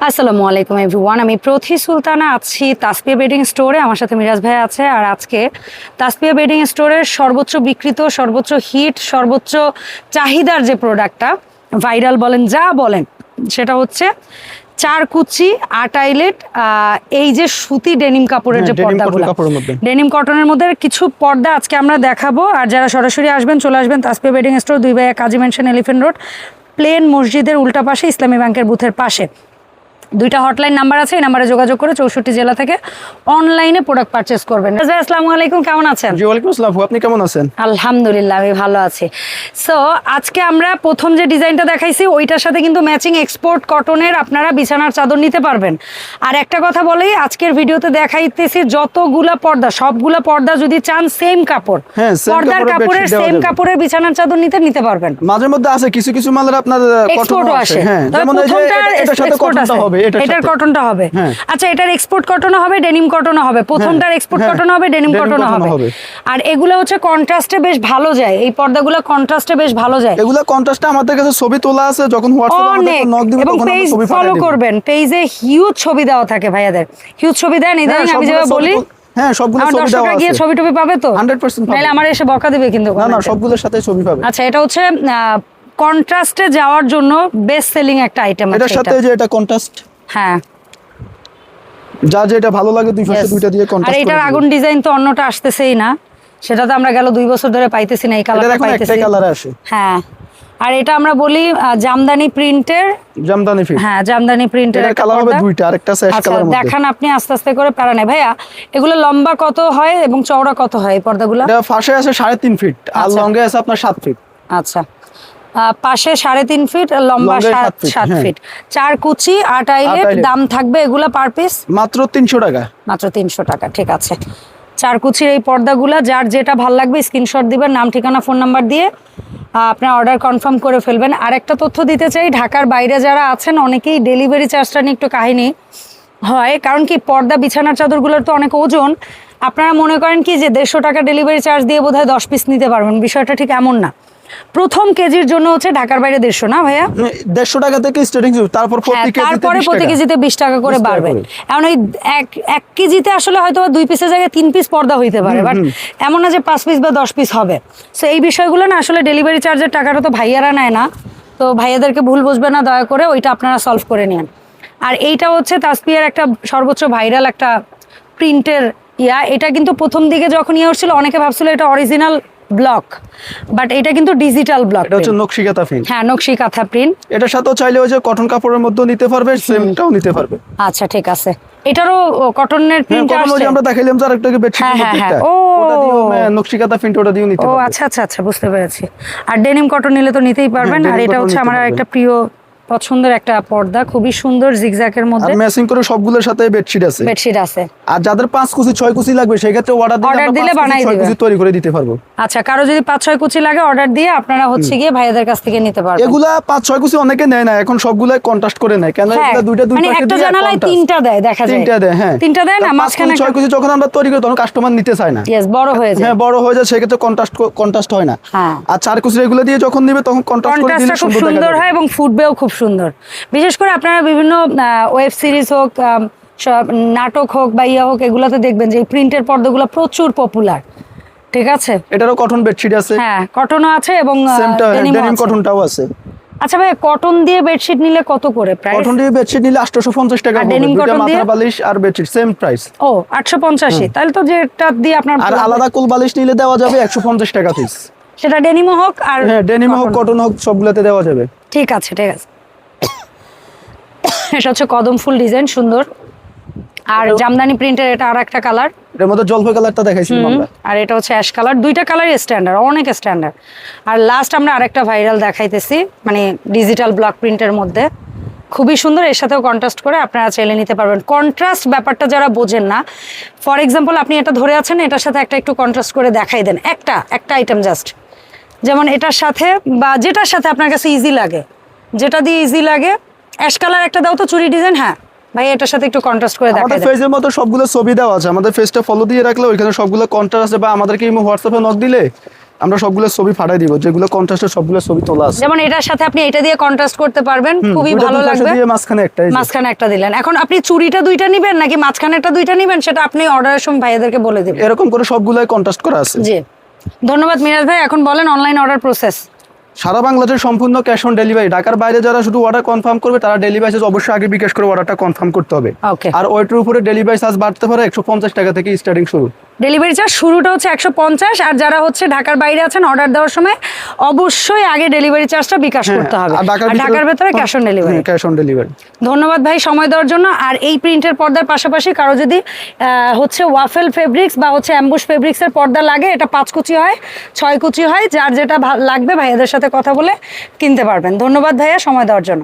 আসসালামু আলাইকুম এভরিওয়ান, আমি প্রথি সুলতানা আছি তাসপিয়া বেডিং স্টোরে। আমার সাথে মিরাজ ভাই আছে। আর আজকে তাসপিয়া বেডিং স্টোরের সর্বোচ্চ বিক্রিত, সর্বোচ্চ হিট, সর্বোচ্চ চাহিদার যে প্রোডাক্টটা, ভাইরাল বলেন যা বলেন, সেটা হচ্ছে চারকুচি আটাইলেট। এই যে সুতি ডেনিম কাপড়ের যে পর্দাগুলো, ডেনিম কটনের মধ্যে কিছু পর্দা আজকে আমরা দেখাবো। আর যারা সরাসরি আসবেন, চলে আসবেন Taspia bedding store, 2 by 1 Kazi mansion, elephant road, plane মসজিদের উল্টা পাশে, ইসলামী ব্যাংকের বুথের পাশে। 2টা হটলাইন নাম্বার আছে, এই নাম্বারে যোগাযোগ করে 64 জেলা থেকে অনলাইনে প্রোডাক্ট পারচেস করবেন। আসসালামু আলাইকুম, কেমন আছেন? জি ওয়ালাইকুম আসসালাম, আপনি কেমন আছেন? আলহামদুলিল্লাহ, আমি ভালো আছি। সো আজকে আমরা প্রথম যে ডিজাইনটা দেখাইছি ওইটার সাথে কিন্তু ম্যাচিং এক্সপোর্ট কটনের আপনারা বিছানার চাদর নিতে পারবেন। আর একটা কথা বলেই, আজকের ভিডিওতে দেখাইতেছি যতগুলা পর্দা, সবগুলা পর্দা যদি চান সেম কাপড়, পর্দার কাপড়ের সেম কাপড়ের বিছানার চাদর নিতে পারবেন। মাঝে মধ্যে আছে কিছু কিছু মালের আপনার এক্সপোর্টও আসে, যেমন এটার সাথে কটনটা হবে, এটার কটনটা হবে। আচ্ছা, এটার এক্সপোর্ট কটনও হবে, ডেনিম কটনও হবে। প্রথমটার এক্সপোর্ট কটন হবে, ডেনিম কটনও হবে। আর এগুলো হচ্ছে কন্ট্রাস্টে বেশ ভালো যায়, এই পর্দাগুলো কন্ট্রাস্টে বেশ ভালো যায়। এগুলো কন্ট্রাস্টে আমাদের কাছে ছবি তোলা আছে, যখন হোয়াটসঅ্যাপে আমাদের নক দিবেন তখন আমরা ছবি ফলো করবেন। পেজে হিউজ ছবি দেওয়া থাকে ভাইয়াদের, হিউজ ছবি দেন। ইদানিং আমি যেভাবে বলি, হ্যাঁ সবগুলো ছবি দেওয়া আছে, গিয়ে ছবি টবি পাবে তো 100% পাবে। নাইলে আমার এসে বকা দিবে কিন্তু। না সবগুলোর সাথে ছবি পাবে। আচ্ছা, এটা হচ্ছে কন্ট্রাস্টে যাওয়ার জন্য বেস্ট সেলিং একটা আইটেম। এটার সাথে যে এটা কন্ট্রাস্ট, হ্যাঁ যা যেটা ভালো লাগে দুই পাশে দুইটা দিয়ে কন্ট্রাস্ট। আর এটার আগুন ডিজাইন তো অন্যটা আসতেছেই না, সেটা তো আমরা গেল 2 বছর ধরে পাইতেছি না, এই কালারটা পাইতেছি। একটা কালারে আসে। হ্যাঁ, আর এটা আমরা বলি জামদানি প্রিন্টের, জামদানি প্রিন্ট। হ্যাঁ জামদানি প্রিন্টের এর কালার হবে দুইটা, আরেকটা আছে অ্যাশ কালারের মধ্যে। দেখান আপনি আস্তে আস্তে করে, প্যারা নাই ভাইয়া। এগুলো লম্বা কত হয় এবং চওড়া কত হয় এই পর্দাগুলো? এটা ফাঁসে আছে 3.5 ফিট আর লংয়ে আছে আপনার 7 ফিট। আচ্ছা, পাশে 3.5 ফিট, লম্বা 7 ফিট। 4 কুচি 8 আইলেট। দাম থাকবে এগুলা পার পিস মাত্র 300 টাকা। মাত্র 300 টাকা, ঠিক আছে। 4 কুচির এই পর্দাগুলা যার যেটা ভাল লাগবে স্ক্রিনশট দিবেন, নাম ঠিকানা ফোন নাম্বার দিয়ে আপনার অর্ডার কনফার্ম করে ফেলবেন। আর একটা তথ্য দিতে চাই, ঢাকার বাইরে যারা আছেন অনেকেই ডেলিভারি চার্জটা নিয়ে একটু কাহিনী হয়। কারণ কি, পর্দা বিছানার চাদরগুলোর তো অনেক ওজন। আপনারা মনে করেন কি যে 150 টাকা ডেলিভারি চার্জ দিয়ে বোধহয় 10 পিস নিতে পারবেন, বিষয়টা ঠিক এমন না। প্রথম কেজির জন্য হচ্ছে ঢাকার বাইরে 150 না ভাইয়া, 150 টাকা থেকে স্টার্টিং, তারপরে প্রতি কেজিতে 20 টাকা করে বাড়বে। এখন ওই 1 কেজিতে আসলে হয়তো 2 পিসের জায়গায় 3 পিস পর্দা হইতে পারে, বাট এমন না যে 5 পিস বা 10 পিস হবে। সো এই বিষয়গুলো না, আসলে ডেলিভারি চার্জের টাকাটা তো ভাইয়ারা নেয় না, তো ভাইয়াদেরকে ভুল বুঝবে না দয়া করে, ওইটা আপনারা সলভ করে নেন। আর এইটা হচ্ছে তাসপিয়ার একটা সর্বোচ্চ ভাইরাল একটা প্রিন্টের এটা কিন্তু প্রথম দিকে যখন হচ্ছিল অনেকে ভাবছিল এটা অরিজিনাল ব্লক, বাট এটা কিন্তু ডিজিটাল ব্লক। এটা হচ্ছে নকশি কাঁথা প্রিন্ট। হ্যাঁ, নকশি কাঁথা প্রিন্ট। এটার সাথেও চাইলে ওই যে কটন কাপড়ের মধ্যে নিতে পারবে, সেমটাও নিতে পারবে। আচ্ছা, ঠিক আছে। এটারও কটনের প্রিন্ট আছে, কটন আমরা দেখাইলাম যার একটা বেডশিটের মধ্যে একটা, ওটা দিও নকশি কাঁথা প্রিন্ট, ওটা দিও নিতে পারবে। ও আচ্ছা আচ্ছা আচ্ছা, বুঝতে পেরেছি। আর ডেনিম কটন নিলে তো নিতেই পারবেন। আর এটা হচ্ছে আমার একটা প্রিয় পছন্দের একটা পর্দা, খুবই সুন্দর জিগজ্যাগের মধ্যে, আর ম্যাচিং করে সবগুলোর সাথে বেডশিট আছে। আর যাদের 5 কুচি 6 কুচি লাগবে সেই ক্ষেত্রে অর্ডার দিলে বানাই দিবে, 6 কুচি তৈরি করে দিতে পারবো। আচ্ছা, কারো যদি 5-6 কুচি লাগে অর্ডার দিয়ে আপনারা হচ্ছে গিয়ে ভাইয়াদের কাছ থেকে নিতে পারবেন। এগুলা 5-6 কুচি অনেকে নেয় না, এখন সবগুলাই কন্ট্রাস্ট করে নেয়, কেন এগুলা দুই পাশে একটা জানালায় 3টা দেয়, দেখা যায় 3টা দেয়। হ্যাঁ, 3টা দেয় না, মাঝখানে 6 কুচি যখন আমরা তৈরি করি তখন কাস্টমার নিতে চায় না। বড় হয়ে যায়। হ্যাঁ, বড় হয়ে যায়, সেই ক্ষেত্রে কন্ট্রাস্ট হয় না। আর 4 কুচি এগুলো দিয়ে যখন নিবে তখন কন্ট্রাস্ট করে দিলে খুব সুন্দর হয় এবং ফুটবেও খুব সুন্দর। বিশেষ করে আপনারা বিভিন্ন ওয়েব সিরিজ হোক, নাটক হোক বা হোক, এগুলোতে দেখবেন যে এই প্রিন্টের পর্দাগুলো প্রচুর পপুলার। ঠিক আছে, এটারও কটন বেডশিট আছে। হ্যাঁ, কটনও আছে এবং ডেনিম কটনটাও আছে। আচ্ছা ভাই, কটন দিয়ে বেডশিট নিলে কত করে প্রাইস? কটন দিয়ে বেডশিট নিলে 850 টাকা হবে, দুটো মাথার বালিশ আর বেডশিট সেম প্রাইস। ও 850, তাহলে তো যেটা দিয়ে আপনার আর আলাদা কোল বালিশ নিলে দেওয়া যাবে 150 টাকা পিস। সেটা ডেনিমও হোক আর হ্যাঁ, ডেনিম হোক কটন হোক সবগুলোতে দেওয়া যাবে। ঠিক আছে, ঠিক আছে। এটা হচ্ছে কদম ফুল ডিজাইন, সুন্দর। আর জামদানি প্রিন্টের এটা আর একটা কালার, এর মধ্যে জলপাই কালারটা দেখাইছিলাম আমরা। আর এটা হচ্ছে অ্যাশ কালার। 2টা কালারই স্ট্যান্ডার্ড, অনেক স্ট্যান্ডার্ড। আর লাস্ট আমরা আরেকটা ভাইরাল দেখাইতেছি, মানে ডিজিটাল ব্লক প্রিন্টের মধ্যে, খুবই সুন্দর। এর সাথেও কন্ট্রাস্ট করে আপনারা চাইলে নিতে পারবেন। কন্ট্রাস্ট ব্যাপারটা যারা বোঝেন না, ফর এক্সাম্পল আপনি এটা ধরে আছেন, এটার সাথে একটা একটু কন্ট্রাস্ট করে দেখাই দেন, একটা আইটেম জাস্ট, যেমন এটার সাথে বা যেটার সাথে আপনার কাছে ইজি লাগে, যেটা দিয়ে ইজি লাগে। অ্যাশ কালার একটা দাও তো, চুরি ডিজাইন। হ্যাঁ ভাই, এটার সাথে একটু কন্ট্রাস্ট করে দেখাই দেন। আমাদের পেজের মতো সবগুলো ছবি দেওয়া আছে, আমাদের পেজটা ফলো দিয়ে রাখলে ওইখানে সবগুলো কন্ট্রাস্ট আছে, বা আমাদেরকে হোয়াটসঅ্যাপে নক দিলে আমরা সবগুলো ছবি পাঠিয়ে দিব, যেগুলো কন্ট্রাস্টের সবগুলো ছবি তোলা আছে। যেমন এটার সাথে আপনি এটা দিয়ে কন্ট্রাস্ট করতে পারবেন, খুবই ভালো লাগবে। মাঝখানে একটা দিলেন। এখন আপনি চুড়িটা দুইটা নিবেন নাকি মাঝখানেরটা দুইটা নিবেন, সেটা আপনি অর্ডারের সময় ভাইয়াদেরকে বলে দিবেন। এরকম করে সবগুলাই কন্ট্রাস্ট করা আছে। জি, ধন্যবাদ মিরাজ ভাই। এখন বলেন অনলাইন অর্ডার প্রসেস। সারা বাংলাদেশ সম্পূর্ণ ক্যাশ অন ডেলিভারি। ঢাকার বাইরে যারা শুধু অর্ডার কনফার্ম করবে তারা ডেলিভারি চার্জ অবশ্যই আগে বিকাশ করে অর্ডারটা কনফার্ম করতে হবে। ওকে। আর ওইটার উপরে ডেলিভারি চার্জ বাড়তে পারে 150 টাকা থেকে স্টার্টিং শুরু। ডেলিভারি চার্জ শুরুটা হচ্ছে 150, আর যারা হচ্ছে ঢাকার বাইরে আছেন অর্ডার দেওয়ার সময় অবশ্যই আগে ডেলিভারি চার্জটা বিকাশ করতে হবে। আর ঢাকার ভেতরে cash on delivery. Cash on delivery. ধন্যবাদ ভাই সময় দেওয়ার জন্য। আর এই প্রিন্টের পর্দার পাশাপাশি কারো যদি হচ্ছে ওয়াফেল ফেব্রিক্স বা হচ্ছে অ্যাম্বুশ ফেব্রিক্সের পর্দা লাগে, এটা 5 কুচি হয় 6 কুচি হয়, যার যেটা লাগবে ভাইয়াদের সাথে কথা বলে কিনতে পারবেন। ধন্যবাদ ভাইয়া সময় দেওয়ার জন্য।